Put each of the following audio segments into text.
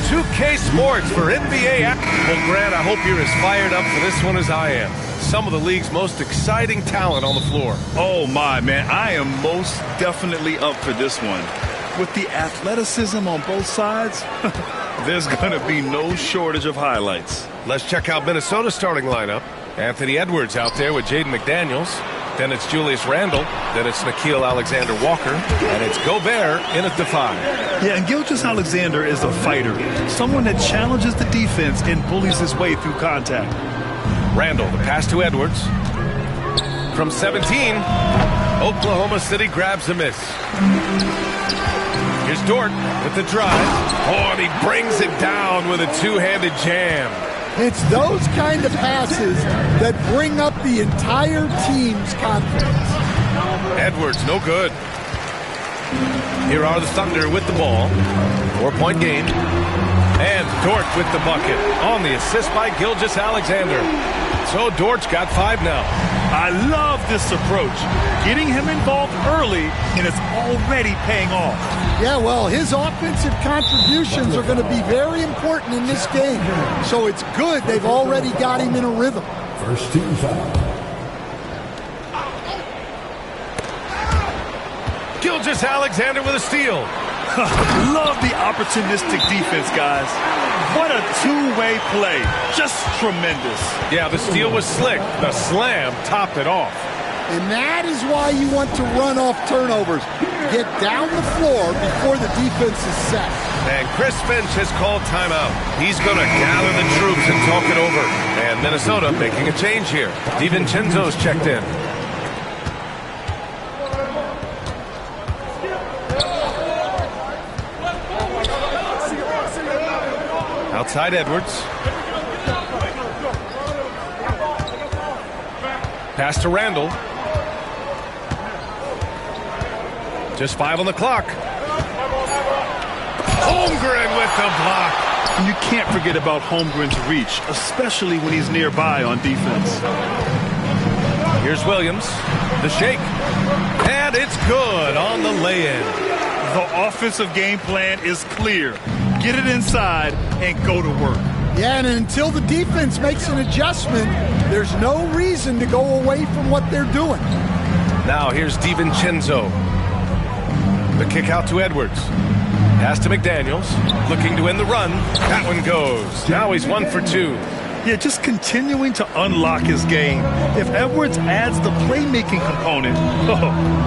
2K Sports for NBA. Well, Grant, I hope you're as fired up for this one as I am. Some of the league's most exciting talent on the floor. Oh, my, man. I am most definitely up for this one. With the athleticism on both sides, there's going to be no shortage of highlights. Let's check out Minnesota's starting lineup. Anthony Edwards out there with Jaden McDaniels. Then it's Julius Randle. Then it's Nickeil Alexander-Walker. And it's Gobert in at the 5. Yeah, and Gilgeous-Alexander is a fighter. Someone that challenges the defense and bullies his way through contact. Randle, the pass to Edwards. From 17, Oklahoma City grabs a miss. Here's Dort with the drive. Oh, and he brings it down with a two-handed jam. It's those kind of passes that bring up the entire team's confidence. Edwards, no good. Here are the Thunder with the ball. 4-point game. And Dort with the bucket on the assist by Gilgeous-Alexander. So Dort's got 5 now. I love this approach. Getting him involved early, and it's already paying off. Yeah, well, his offensive contributions are going to be very important in this game. So it's good they've already got him in a rhythm. First team foul. Gilgeous-Alexander with a steal. Love the opportunistic defense, guys. What a two-way play. Just tremendous. Yeah, the steal was slick. The slam topped it off. And that is why you want to run off turnovers. Get down the floor before the defense is set. And Chris Finch has called timeout. He's going to gather the troops and talk it over. And Minnesota making a change here. DiVincenzo's checked in. Outside Edwards. Pass to Randle. Just 5 on the clock. Holmgren with the block. You can't forget about Holmgren's reach, especially when he's nearby on defense. Here's Williams. The shake. And it's good on the lay-in. The offensive game plan is clear. Get it inside and go to work. Yeah, and until the defense makes an adjustment, there's no reason to go away from what they're doing. Now here's DiVincenzo. The kick out to Edwards. Pass to McDaniels. Looking to end the run. That one goes. Now he's 1 for 2. Yeah, just continuing to unlock his game. If Edwards adds the playmaking component,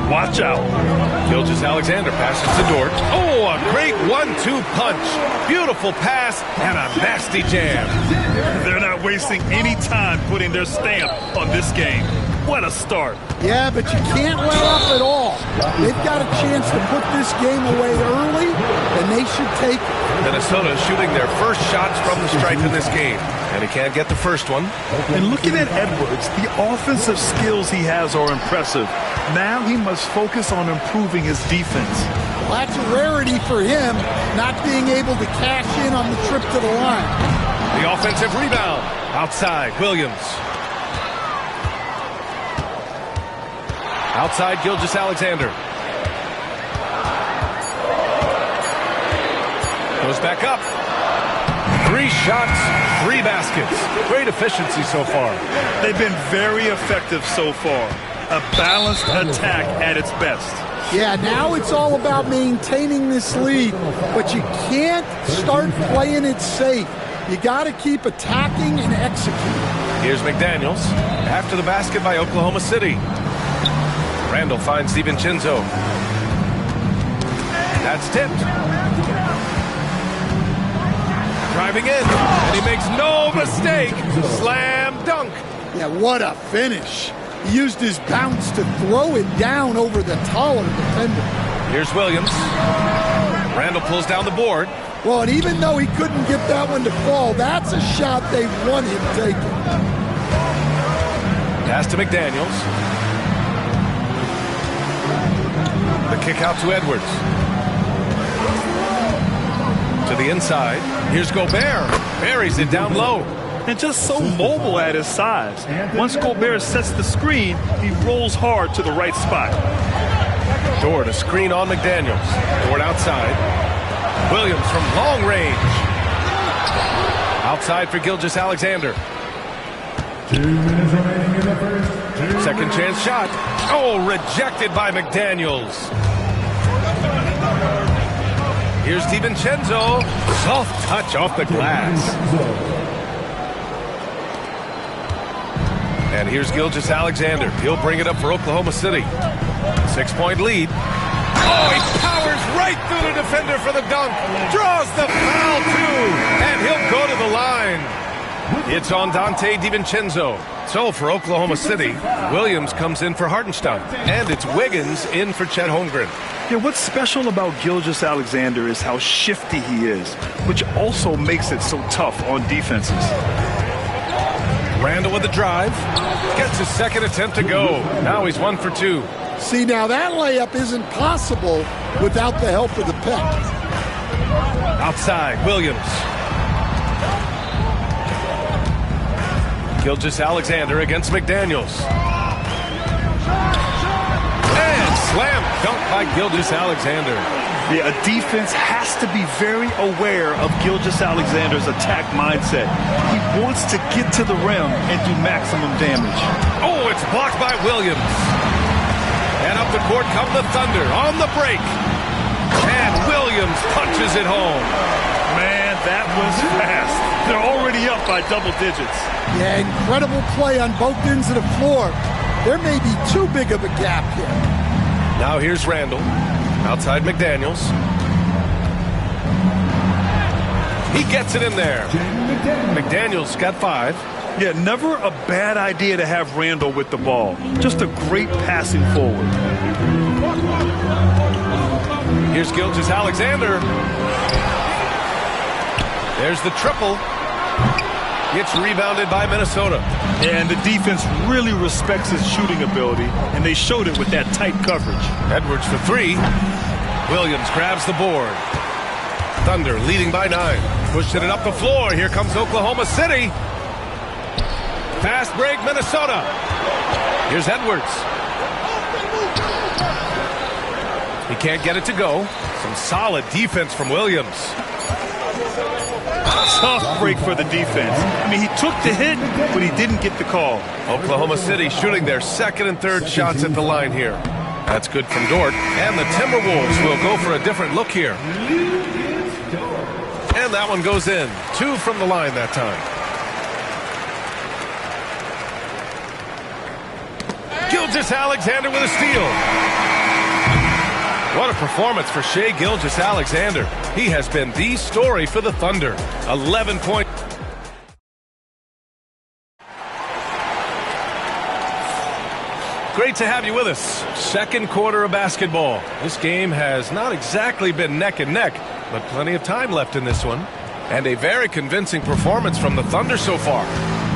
watch out. Gilgeous-Alexander passes to Dort. Oh, a great 1-2 punch. Beautiful pass and a nasty jam. They're not wasting any time putting their stamp on this game. What a start. Yeah, but you can't let up at all. They've got a chance to put this game away early, and they should take it. Minnesota shooting their first shots from the stripe in this game. And he can't get the first one. And looking at Edwards, the offensive skills he has are impressive. Now he must focus on improving his defense. Well, that's a rarity for him, not being able to cash in on the trip to the line. The offensive rebound. Outside, Williams. Outside, Gilgeous-Alexander. Goes back up. 3 shots, 3 baskets. Great efficiency so far. They've been very effective so far. A balanced attack at its best. Yeah, now it's all about maintaining this lead, but you can't start playing it safe. You got to keep attacking and executing. Here's McDaniels. After the basket by Oklahoma City. Randle finds DiVincenzo. That's tipped. Driving in, and he makes no mistake. Slam dunk. Yeah, what a finish. He used his bounce to throw it down over the taller defender. Here's Williams. Randle pulls down the board. Well, and even though he couldn't get that one to fall, that's a shot they want him taking. Pass to McDaniels. The kick out to Edwards. To the inside. Here's Gobert. Buries it down low. And just so mobile at his size. Once Gobert sets the screen, he rolls hard to the right spot. Dort, a screen on McDaniels. Dort outside. Williams from long range. Outside for Gilgeous-Alexander. 2 minutes remaining in the first. Second chance shot. Oh, rejected by McDaniels. Here's DiVincenzo. Soft touch off the glass. And here's Gilgeous-Alexander. He'll bring it up for Oklahoma City. 6-point lead. Oh, he powers right through the defender for the dunk. Draws the foul, too. And he'll go to the line. It's on Dante DiVincenzo. So for Oklahoma City, Williams comes in for Hartenstein. And it's Wiggins in for Chet Holmgren. Yeah, what's special about Gilgeous-Alexander is how shifty he is, which also makes it so tough on defenses. Randall with the drive. Gets his second attempt to go. Now he's 1 for 2. See, now that layup isn't possible without the help of the pick. Outside, Williams. Gilgeous-Alexander against McDaniels. And slam dunk by Gilgeous-Alexander. Yeah, a defense has to be very aware of Gilgeous-Alexander's attack mindset. He wants to get to the rim and do maximum damage. Oh, it's blocked by Williams. And up the court come the Thunder on the break. And Williams punches it home. Man, that was fast. They're already up by double digits. Yeah, incredible play on both ends of the floor. There may be too big of a gap here. Now here's Randall. Outside McDaniels. He gets it in there. McDaniels got 5. Yeah, never a bad idea to have Randall with the ball. Just a great passing forward. Here's Gilgeous-Alexander. There's the triple. Gets rebounded by Minnesota. And the defense really respects his shooting ability, and they showed it with that tight coverage. Edwards for 3. Williams grabs the board. Thunder leading by 9. Pushing it up the floor. Here comes Oklahoma City. Fast break, Minnesota. Here's Edwards. He can't get it to go. Some solid defense from Williams. Tough break for the defense. I mean, he took the hit, but he didn't get the call. Oklahoma City shooting their second and third shots at the line here. That's good from Dort. And the Timberwolves will go for a different look here. And that one goes in. 2 from the line that time. Gilgeous-Alexander with a steal. What a performance for Shai Gilgeous-Alexander. He has been the story for the Thunder. 11 points. Great to have you with us. Second quarter of basketball. This game has not exactly been neck and neck, but plenty of time left in this one. And a very convincing performance from the Thunder so far.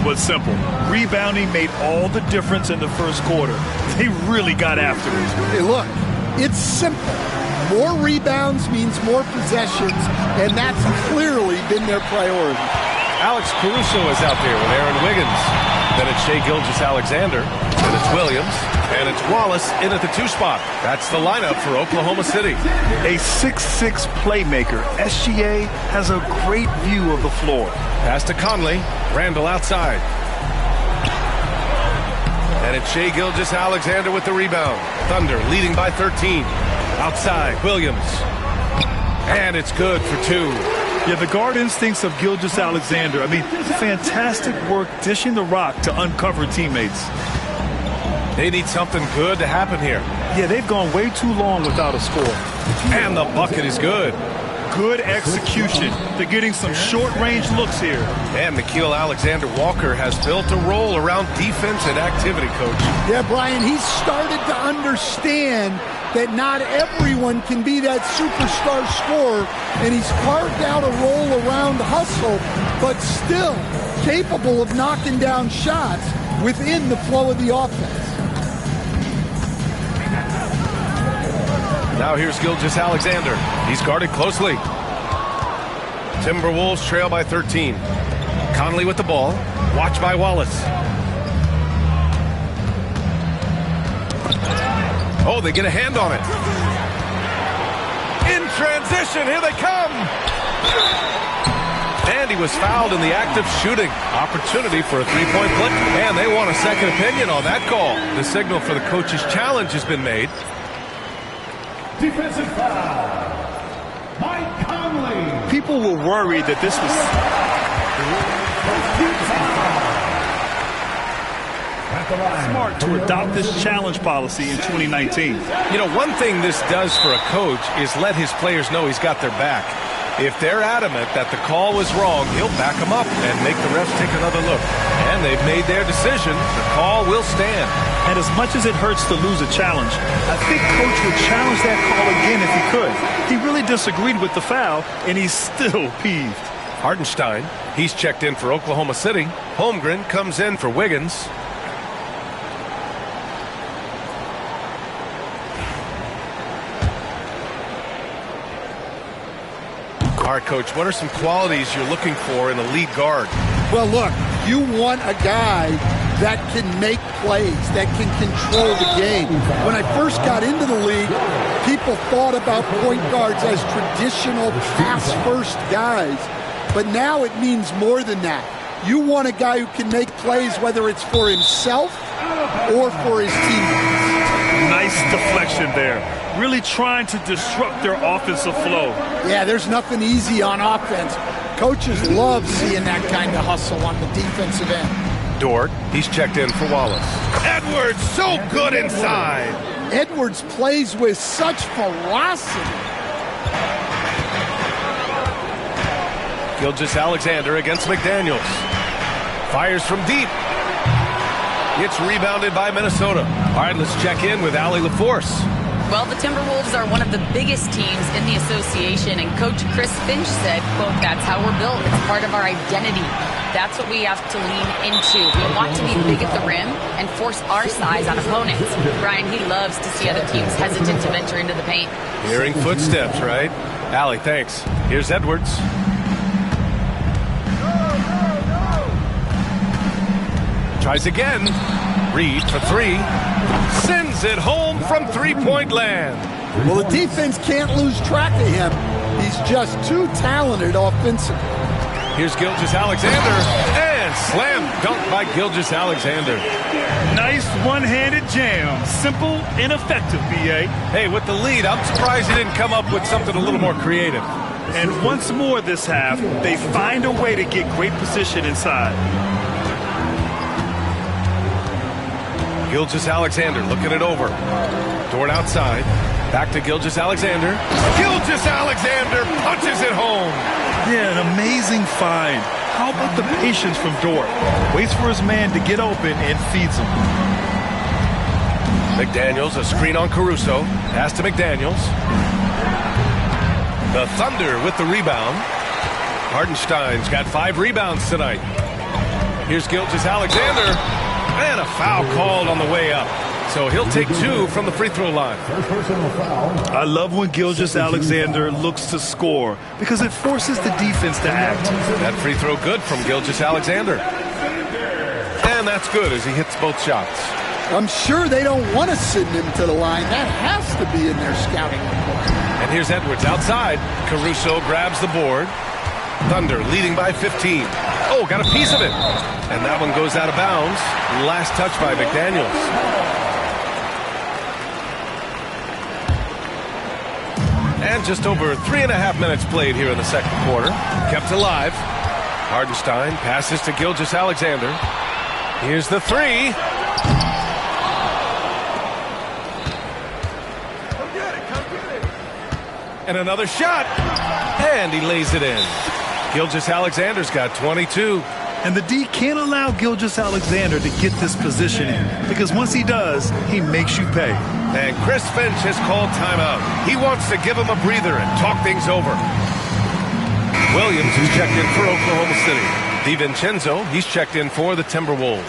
Was simple. Rebounding made all the difference in the first quarter. They really got after it. Hey, look, it's simple. More rebounds means more possessions, and that's clearly been their priority. Alex Caruso is out there with Aaron Wiggins. Then it's Shai Gilgeous-Alexander. Then it's Williams. And it's Wallace in at the 2 spot. That's the lineup for Oklahoma City. A 6'6" playmaker, SGA has a great view of the floor. Pass to Conley. Randall outside. And it's Shai Gilgeous-Alexander with the rebound. Thunder leading by 13. Outside, Williams. And it's good for 2. Yeah, the guard instincts of Gilgeous-Alexander. I mean, fantastic work dishing the rock to uncover teammates. They need something good to happen here. Yeah, they've gone way too long without a score. And the bucket is good. Good execution. They're getting some short-range looks here. And Nickeil Alexander-Walker has built a role around defense and activity, Coach. Yeah, Brian, he's started to understand that not everyone can be that superstar scorer, and he's carved out a role around hustle, but still capable of knocking down shots within the flow of the offense. Now here's Gilgeous-Alexander. He's guarded closely. Timberwolves trail by 13. Conley with the ball. Watched by Wallace. Oh, they get a hand on it. In transition, here they come. And he was fouled in the act of shooting. Opportunity for a three-point play, and they want a second opinion on that call. The signal for the coach's challenge has been made. Defensive foul. Mike Conley. People were worried that this was smart to adopt this challenge policy in 2019. You know, one thing this does for a coach is let his players know he's got their back. If they're adamant that the call was wrong, he'll back them up and make the refs take another look. And they've made their decision. The call will stand. And as much as it hurts to lose a challenge, I think Coach would challenge that call again if he could. He really disagreed with the foul, and he's still peeved. Hartenstein, he's checked in for Oklahoma City. Holmgren comes in for Wiggins. All right, Coach, what are some qualities you're looking for in a lead guard? Well, look, you want a guy that can make plays, that can control the game. When I first got into the league, people thought about point guards as traditional pass-first guys. But now it means more than that. You want a guy who can make plays, whether it's for himself or for his teammates. Nice deflection there. Really trying to disrupt their offensive flow. Yeah, there's nothing easy on offense. Coaches love seeing that kind of hustle on the defensive end. Dort, he's checked in for Wallace. Edwards, so good inside. Edwards plays with such ferocity. Gilgeous-Alexander against McDaniels. Fires from deep. It's rebounded by Minnesota. All right, let's check in with Allie LaForce. Well, the Timberwolves are one of the biggest teams in the association, and Coach Chris Finch said, quote, "That's how we're built. It's part of our identity. That's what we have to lean into. We want to be big at the rim and force our size on opponents." Brian, he loves to see other teams hesitant to venture into the paint. Hearing footsteps, right? Allie, thanks. Here's Edwards. Tries again. Reed for three. Sends it home from three-point land. Well, the defense can't lose track of him. He's just too talented offensively. Here's Gilgeous-Alexander. And slam dunk by Gilgeous-Alexander. Nice one-handed jam. Simple and effective, B.A. Hey, with the lead, I'm surprised he didn't come up with something a little more creative. And once more this half, they find a way to get great position inside. Gilgeous-Alexander looking it over. Dort outside. Back to Gilgeous-Alexander. Gilgeous-Alexander punches it home. Yeah, an amazing find. How about the patience from Dort? Waits for his man to get open and feeds him. McDaniels, a screen on Caruso. Pass to McDaniels. The Thunder with the rebound. Hartenstein's got 5 rebounds tonight. Here's Gilgeous-Alexander. And a foul called on the way up. So he'll take 2 from the free throw line. I love when Gilgeous-Alexander looks to score because it forces the defense to act. That free throw good from Gilgeous-Alexander. And that's good as he hits both shots. I'm sure they don't want to send him to the line. That has to be in their scouting report. And here's Edwards outside. Caruso grabs the board. Thunder leading by 15. Oh, got a piece of it. And that one goes out of bounds. Last touch by McDaniels. And just over 3.5 minutes played here in the second quarter. Kept alive. Hartenstein passes to Gilgeous-Alexander. Here's the three. And another shot. And he lays it in. Gilgeous-Alexander's got 22. And the D can't allow Gilgeous-Alexander to get this position in, because once he does, he makes you pay. And Chris Finch has called timeout. He wants to give him a breather and talk things over. Williams is checked in for Oklahoma City. DiVincenzo, he's checked in for the Timberwolves.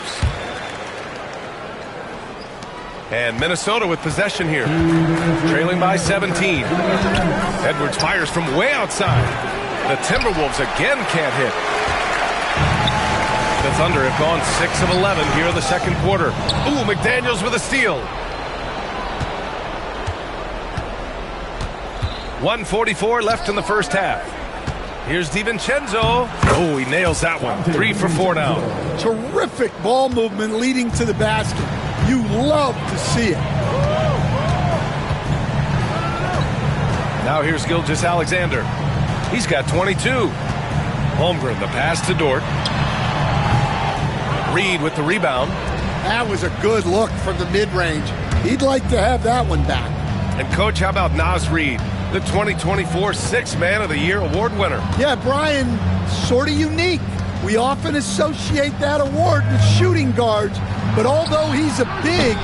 And Minnesota with possession here, trailing by 17. Edwards fires from way outside. The Timberwolves again can't hit. The Thunder have gone 6 of 11 here in the second quarter. Ooh, McDaniels with a steal. 1:44 left in the first half. Here's DiVincenzo. Oh, he nails that one. 3 for 4 now. Terrific ball movement leading to the basket. You love to see it. Now here's Gilgeous-Alexander. He's got 22. Holmgren, the pass to Dort. Reed with the rebound. That was a good look from the mid-range. He'd like to have that one back. And, Coach, how about Naz Reid, the 2024 Sixth Man of the Year award winner? Yeah, Brian, sort of unique. We often associate that award with shooting guards, but although he's a big,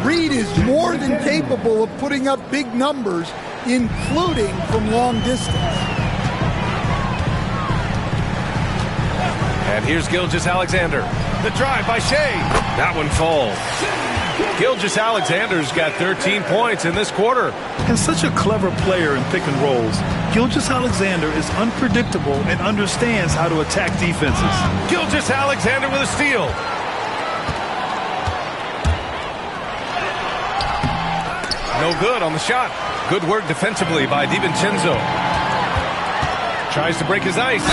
Reid is more than capable of putting up big numbers, including from long distance. And here's Gilgeous-Alexander. The drive by Shea. That one falls. Gilgeous-Alexander's got 13 points in this quarter. And such a clever player in pick and rolls. Gilgeous-Alexander is unpredictable and understands how to attack defenses. Gilgeous-Alexander with a steal. No good on the shot. Good work defensively by DiVincenzo. Tries to break his ice,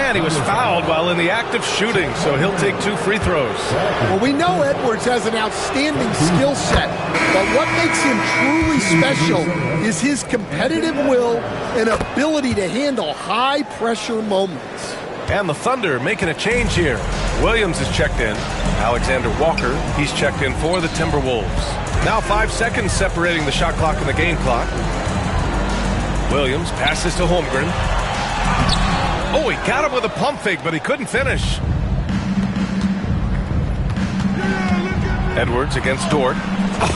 and he was fouled while in the act of shooting, so he'll take 2 free throws. Well, we know Edwards has an outstanding skill set, but what makes him truly special is his competitive will and ability to handle high-pressure moments. And the Thunder making a change here. Williams is checked in. Alexander Walker, he's checked in for the Timberwolves. Now 5 seconds separating the shot clock and the game clock. Williams passes to Holmgren. Oh, he got him with a pump fake, but he couldn't finish. Edwards against Dort.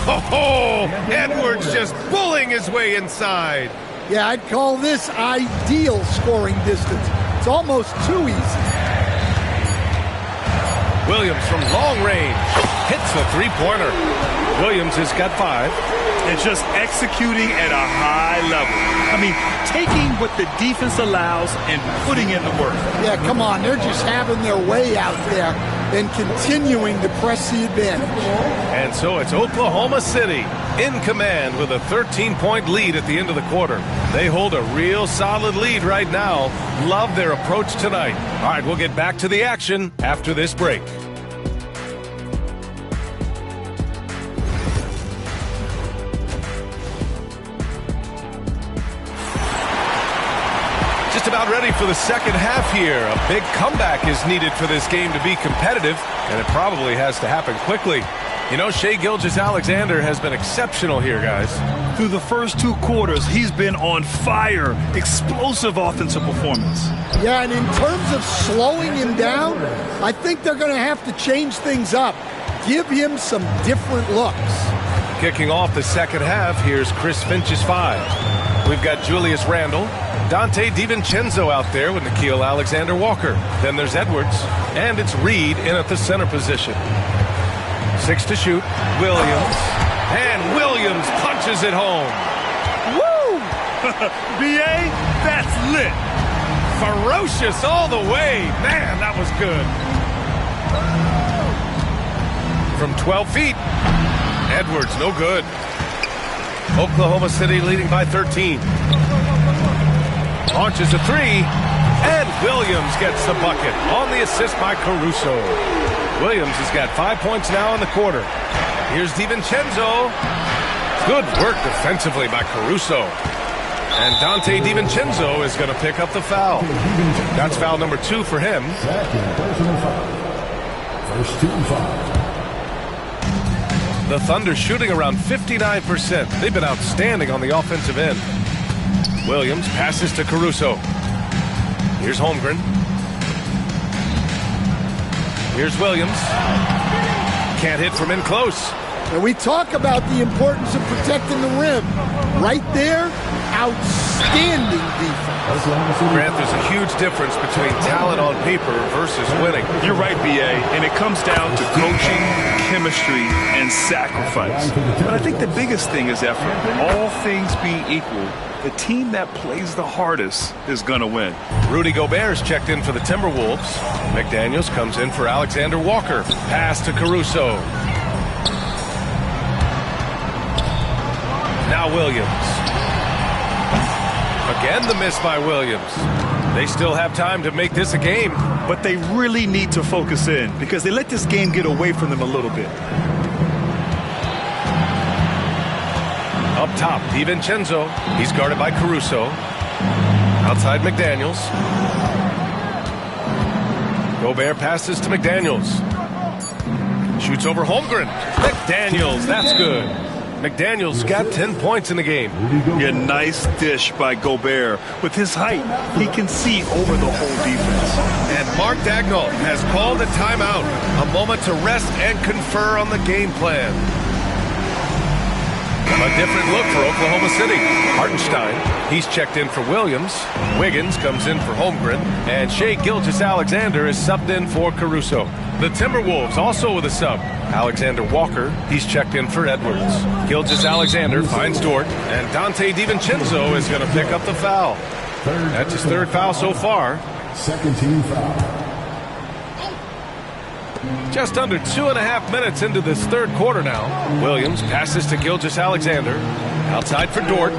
Oh, Edwards just bullying his way inside. Yeah, I'd call this ideal scoring distance. It's almost too easy. Williams from long range hits the three-pointer. Williams has got 5. And just executing at a high level. I mean, taking what the defense allows and putting in the work. Yeah, come on. They're just having their way out there and continuing to press the advantage. And so it's Oklahoma City in command with a 13-point lead at the end of the quarter. They hold a real solid lead right now. Love their approach tonight. All right, we'll get back to the action after this break. Just about ready for the second half here. A big comeback is needed for this game to be competitive, and it probably has to happen quickly. You know, Shai Gilgeous-Alexander has been exceptional here, guys. Through the first 2 quarters, he's been on fire. Explosive offensive performance. Yeah, and in terms of slowing him down, I think they're going to have to change things up. Give him some different looks. Kicking off the second half, here's Chris Finch's 5. We've got Julius Randle, Dante DiVincenzo out there with Nickeil Alexander-Walker. Then there's Edwards, and it's Reed in at the center position. 6 to shoot. Williams. And Williams punches it home. Woo! B.A., that's lit. Ferocious all the way. Man, that was good. From 12 feet. Edwards, no good. Oklahoma City leading by 13. Launches a 3. And Williams gets the bucket on the assist by Caruso. Williams has got 5 points now in the quarter. Here's DiVincenzo. Good work defensively by Caruso. And Dante DiVincenzo is going to pick up the foul. That's foul number 2 for him. First team foul. The Thunder shooting around 59%. They've been outstanding on the offensive end. Williams passes to Caruso. Here's Holmgren. Here's Williams. Can't hit from in close. And we talk about the importance of protecting the rim. Right there, outstanding defense. Grant, there's a huge difference between talent on paper versus winning. You're right, B.A., and it comes down to coaching, chemistry, and sacrifice. But I think the biggest thing is effort. All things being equal, the team that plays the hardest is going to win. Rudy Gobert's checked in for the Timberwolves. McDaniels comes in for Alexander Walker. Pass to Caruso. Now Williams. Again, the miss by Williams. They still have time to make this a game. But they really need to focus in because they let this game get away from them a little bit. Up top, DiVincenzo. He's guarded by Caruso. Outside, McDaniels. Gobert passes to McDaniels. Shoots over Holmgren. McDaniels, that's good. McDaniels got 10 points in the game. Yeah, nice dish by Gobert. With his height, he can see over the whole defense. And Mark Daigneault has called a timeout. A moment to rest and confer on the game plan. A different look for Oklahoma City. Hartenstein, he's checked in for Williams. Wiggins comes in for Holmgren. And Shai Gilgeous-Alexander is subbed in for Caruso. The Timberwolves also with a sub. Alexander Walker, he's checked in for Edwards. Gilgeous-Alexander finds Dort. And Dante DiVincenzo is going to pick up the foul. That's his third foul so far. Second team foul. Just under 2.5 minutes into this third quarter now. Williams passes to Gilgeous-Alexander. Outside for Dort.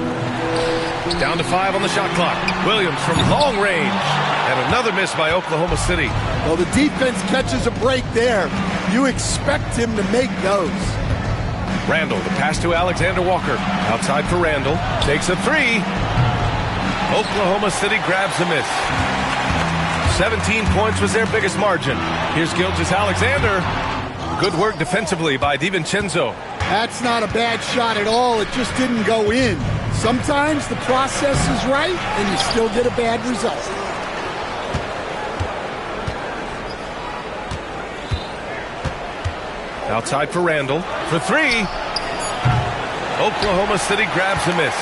Down to 5 on the shot clock. Williams from long range. And another miss by Oklahoma City. Well, the defense catches a break there. You expect him to make those. Randall, the pass to Alexander Walker. Outside for Randall. Takes a three. Oklahoma City grabs a miss. 17 points was their biggest margin. Here's Gilgeous-Alexander. Good work defensively by DiVincenzo. That's not a bad shot at all. It just didn't go in. Sometimes the process is right, and you still get a bad result. Outside for Randall. For three. Oklahoma City grabs a miss.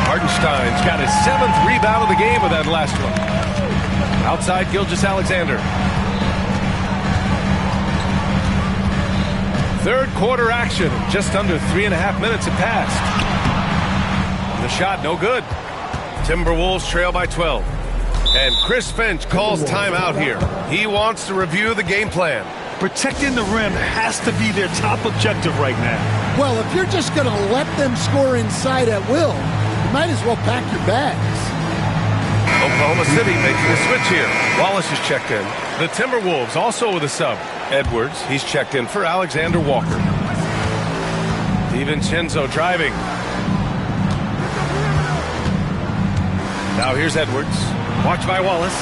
Hartenstein's got his 7th rebound of the game with that last one. Outside, Gilgeous-Alexander. Third quarter action. Just under 3.5 minutes have passed. The shot, no good. Timberwolves trail by 12. And Chris Finch calls timeout here. He wants to review the game plan. Protecting the rim has to be their top objective right now. Well, if you're just going to let them score inside at will, you might as well pack your bags. Oklahoma City making a switch here. Wallace is checked in. The Timberwolves also with a sub. Edwards, he's checked in for Alexander Walker. DiVincenzo driving. Now here's Edwards. Watch by Wallace.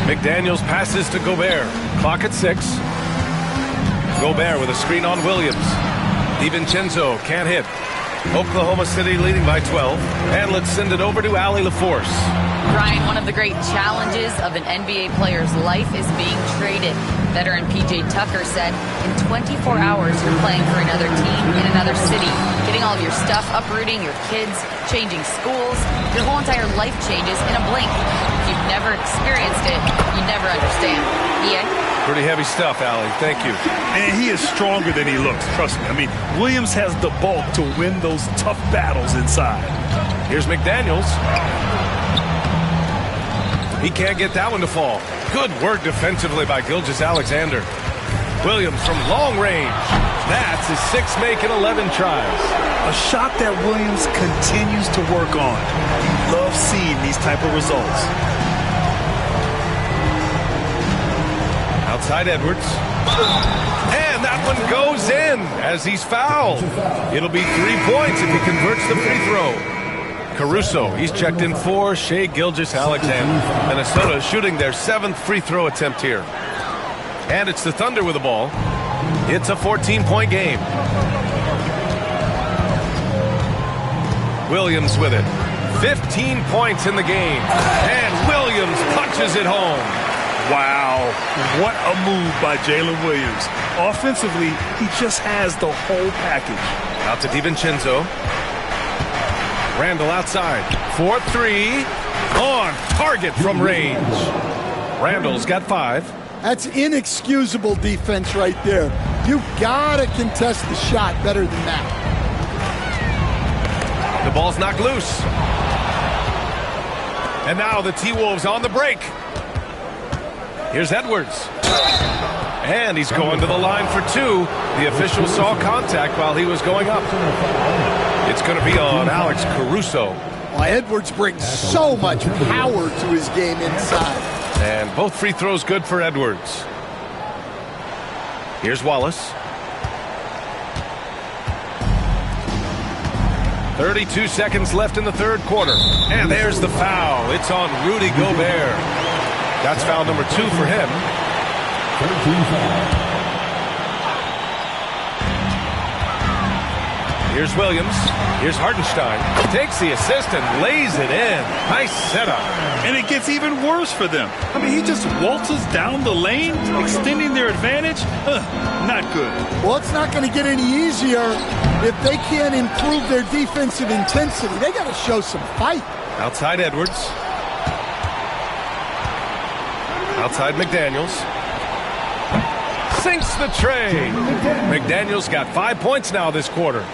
McDaniels passes to Gobert. Clock at 6. Gobert with a screen on Williams. DiVincenzo can't hit. Oklahoma City leading by 12. And let's send it over to Allie LaForce. Brian, one of the great challenges of an NBA player's life is being traded. Veteran P.J. Tucker said, in 24 hours, you're playing for another team in another city, getting all of your stuff, uprooting your kids, changing schools. Your whole entire life changes in a blink. If you've never experienced it, you never understand. Ian? Pretty heavy stuff, Allie. Thank you. And he is stronger than he looks, trust me. I mean, Williams has the bulk to win those tough battles inside. Here's McDaniels. He can't get that one to fall. Good work defensively by Gilgeous-Alexander. Williams from long range. That's his 6th make in 11 tries. A shot that Williams continues to work on. Love seeing these type of results. Outside Edwards. And that one goes in as he's fouled. It'll be 3 points if he converts the free throw. Caruso, he's checked in for Shai Gilgeous-Alexander. Minnesota shooting their 7th free throw attempt here. And it's the Thunder with the ball. It's a 14-point game. Williams with it. 15 points in the game. And Williams punches it home. Wow, what a move by Jalen Williams. Offensively, he just has the whole package. Out to DiVincenzo. Randall outside. 4-3. On target from range. Randall's got 5. That's inexcusable defense right there. You've got to contest the shot better than that. The ball's knocked loose. And now the T-Wolves on the break. Here's Edwards. And he's going to the line for 2. The official saw contact while he was going up. It's going to be on Alex Caruso. Edwards brings so much power to his game inside. And both free throws good for Edwards. Here's Wallace. 32 seconds left in the third quarter. And there's the foul. It's on Rudy Gobert. That's foul number 2 for him. 13 foul. Here's Williams. Here's Hartenstein. Takes the assist and lays it in. Nice setup. And it gets even worse for them. I mean, he just waltzes down the lane, extending their advantage. Not good. Well, it's not going to get any easier if they can't improve their defensive intensity. They got to show some fight. Outside Edwards. Outside McDaniels. Sinks the tray. McDaniels got 5 points now this quarter.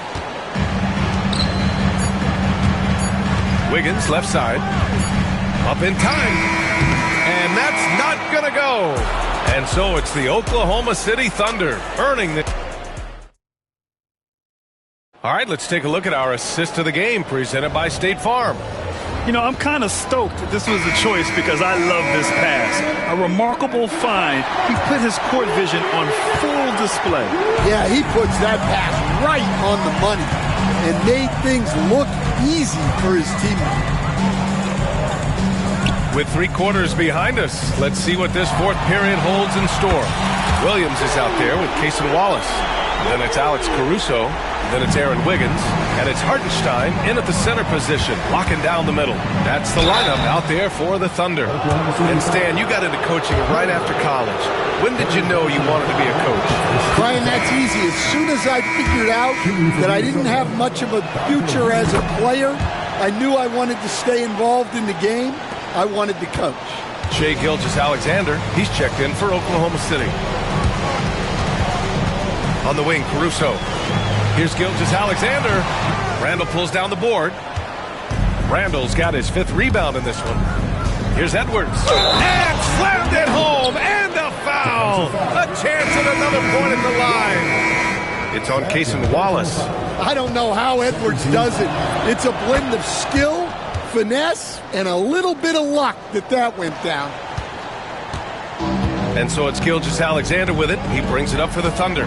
Wiggins, left side. Up in time. And that's not going to go. And so it's the Oklahoma City Thunder earning the... All right, let's take a look at our assist of the game presented by State Farm. You know, I'm kind of stoked that this was a choice because I love this pass. A remarkable find. He put his court vision on full display. Yeah, he puts that pass right on the money and made things look easy for his teammates. With 3 quarters behind us, let's see what this fourth period holds in store. Williams is out there with Cason Wallace. Then it's Alex Caruso. Then it's Aaron Wiggins. And it's Hartenstein in at the center position, locking down the middle. That's the lineup out there for the Thunder. And Stan, you got into coaching right after college. When did you know you wanted to be a coach? Brian, that's easy. As soon as I figured out that I didn't have much of a future as a player, I knew I wanted to stay involved in the game. I wanted to coach. Shai Gilgeous-Alexander, he's checked in for Oklahoma City. On the wing, Caruso. Here's Gilgeous-Alexander. Randall pulls down the board. Randall's got his 5th rebound in this one. Here's Edwards. And slammed it home. And a foul. A chance at another point at the line. It's on Cason Wallace. I don't know how Edwards does it. It's a blend of skill, finesse, and a little bit of luck that went down. And so it's Gilgeous-Alexander with it. He brings it up for the Thunder.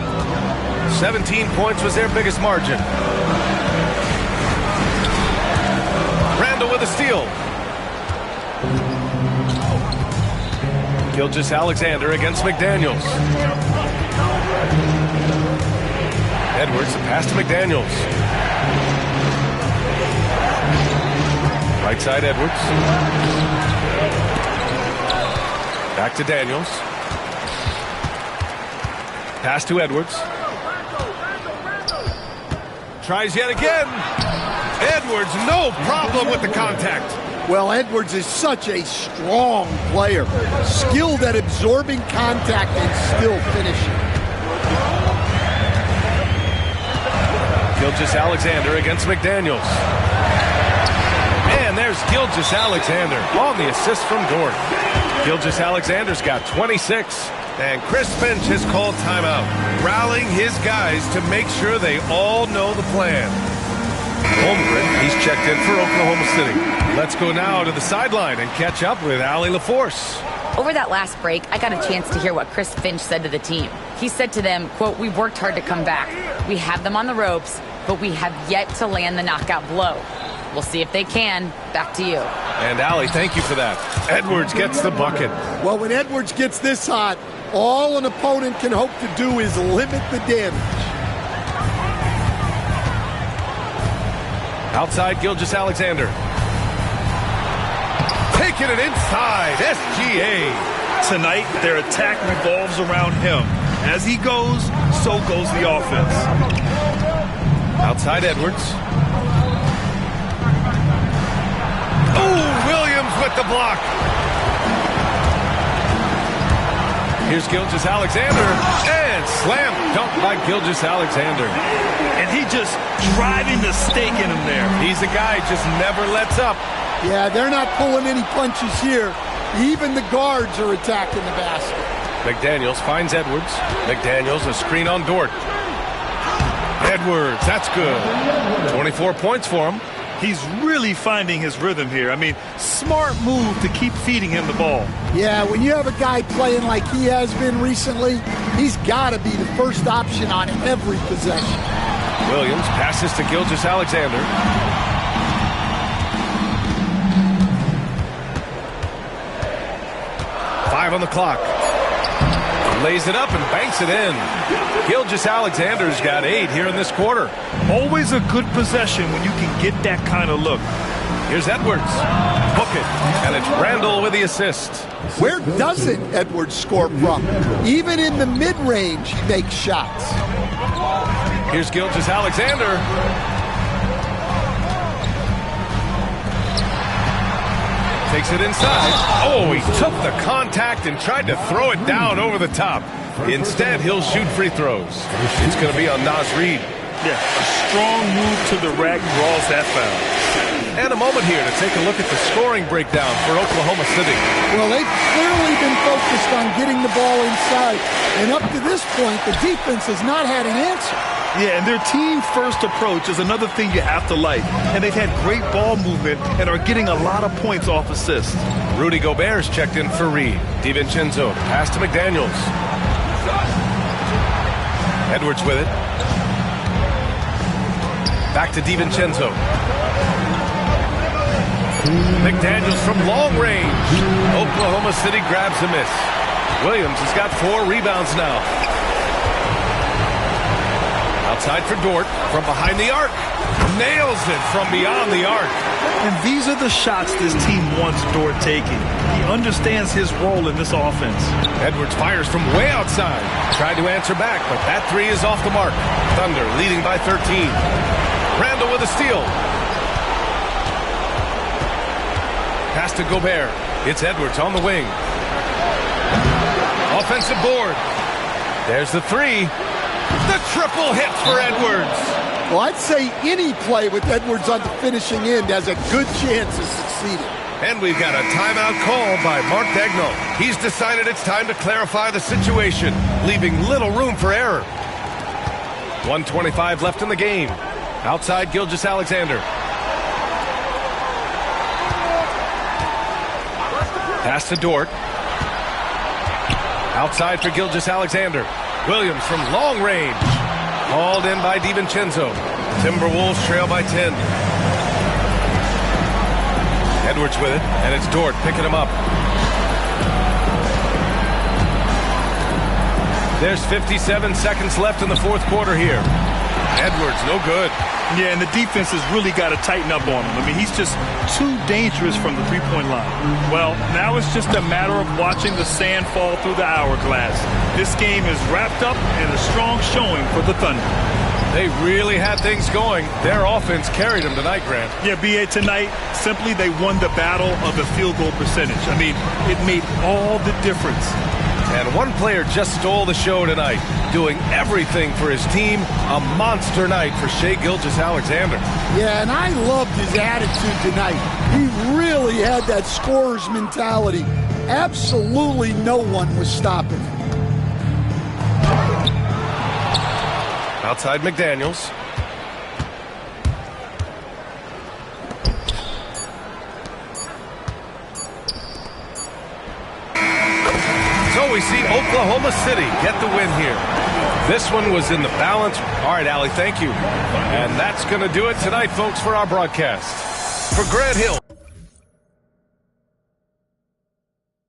17 points was their biggest margin. Randall with a steal. Gilgeous-Alexander against McDaniels. Edwards, the pass to McDaniels. Right side, Edwards. Back to Daniels. Pass to Edwards. Tries yet again. Edwards, no problem with the contact. Well, Edwards is such a strong player. Skilled at absorbing contact and still finishing. Gilgeous-Alexander against McDaniels. And there's Gilgeous-Alexander on the assist from Dort. Gilgeous-Alexander's got 26. And Chris Finch has called timeout, rallying his guys to make sure they all know the plan. Holmgren, he's checked in for Oklahoma City. Let's go now to the sideline and catch up with Allie LaForce. Over that last break, I got a chance to hear what Chris Finch said to the team. He said to them, quote, "We've worked hard to come back. We have them on the ropes, but we have yet to land the knockout blow. We'll see if they can." Back to you. And Allie, thank you for that. Edwards gets the bucket. Well, when Edwards gets this hot, all an opponent can hope to do is limit the damage. Outside Gilgeous-Alexander. Taking it inside, SGA. Tonight, their attack revolves around him. As he goes, so goes the offense. Outside Edwards. Oh, Williams with the block. Here's Gilgeous-Alexander, and slam dunk by Gilgeous-Alexander. And he just driving the stake in him there. He's a guy just never lets up. Yeah, they're not pulling any punches here. Even the guards are attacking the basket. McDaniels finds Edwards. McDaniels, a screen on Dort. Edwards, that's good. 24 points for him. He's really finding his rhythm here. I mean, smart move to keep feeding him the ball. Yeah, when you have a guy playing like he has been recently, he's got to be the first option on every possession. Williams passes to Gilgeous-Alexander. Five on the clock. Lays it up and banks it in. Gilgeous-Alexander's got 8 here in this quarter. Always a good possession when you can get that kind of look. Here's Edwards. Book it. And it's Randall with the assist. Where doesn't Edwards score from? Even in the mid-range, he makes shots. Here's Gilgeous-Alexander. Takes it inside. Oh, he took the contact and tried to throw it down over the top. Instead, he'll shoot free throws. It's going to be on Naz Reid. Yeah, a strong move to the rack draws that foul. And a moment here to take a look at the scoring breakdown for Oklahoma City. Well, they've clearly been focused on getting the ball inside. And up to this point, the defense has not had an answer. Yeah, and their team-first approach is another thing you have to like. And they've had great ball movement and are getting a lot of points off assists. Rudy Gobert's checked in for Reid. DiVincenzo, pass to McDaniels. Edwards with it. Back to DiVincenzo. McDaniels from long range. Oklahoma City grabs a miss. Williams has got 4 rebounds now. Outside for Dort from behind the arc. Nails it from beyond the arc. And these are the shots this team wants Dort taking. He understands his role in this offense. Edwards fires from way outside. Tried to answer back, but that 3 is off the mark. Thunder leading by 13. Randall with a steal. Pass to Gobert. It's Edwards on the wing. Offensive board. There's the 3. The triple hit for Edwards. Well, I'd say any play with Edwards on the finishing end has a good chance of succeeding. And we've got a timeout call by Mark Daigneault. He's decided it's time to clarify the situation, leaving little room for error. 1:25 left in the game. Outside Gilgeous-Alexander. Pass to Dort. Outside for Gilgeous-Alexander. Williams from long range. Hauled in by DiVincenzo. Timberwolves trail by 10. Edwards with it, and it's Dort picking him up. There's 57 seconds left in the fourth quarter here. Edwards, no good. Yeah, and the defense has really got to tighten up on him. I mean, he's just too dangerous from the three-point line. Well, now it's just a matter of watching the sand fall through the hourglass. This game is wrapped up and a strong showing for the Thunder. They really had things going. Their offense carried them tonight, Grant. Yeah, B.A., tonight, simply they won the battle of the field goal percentage. I mean, it made all the difference. And one player just stole the show tonight, doing everything for his team. A monster night for Shai Gilgeous-Alexander. Yeah, and I loved his attitude tonight. He really had that scorer's mentality. Absolutely no one was stopping him. Outside McDaniels. So we see Oklahoma City get the win here. This one was in the balance. All right, Allie, thank you. And that's going to do it tonight, folks, for our broadcast. For Grant Hill,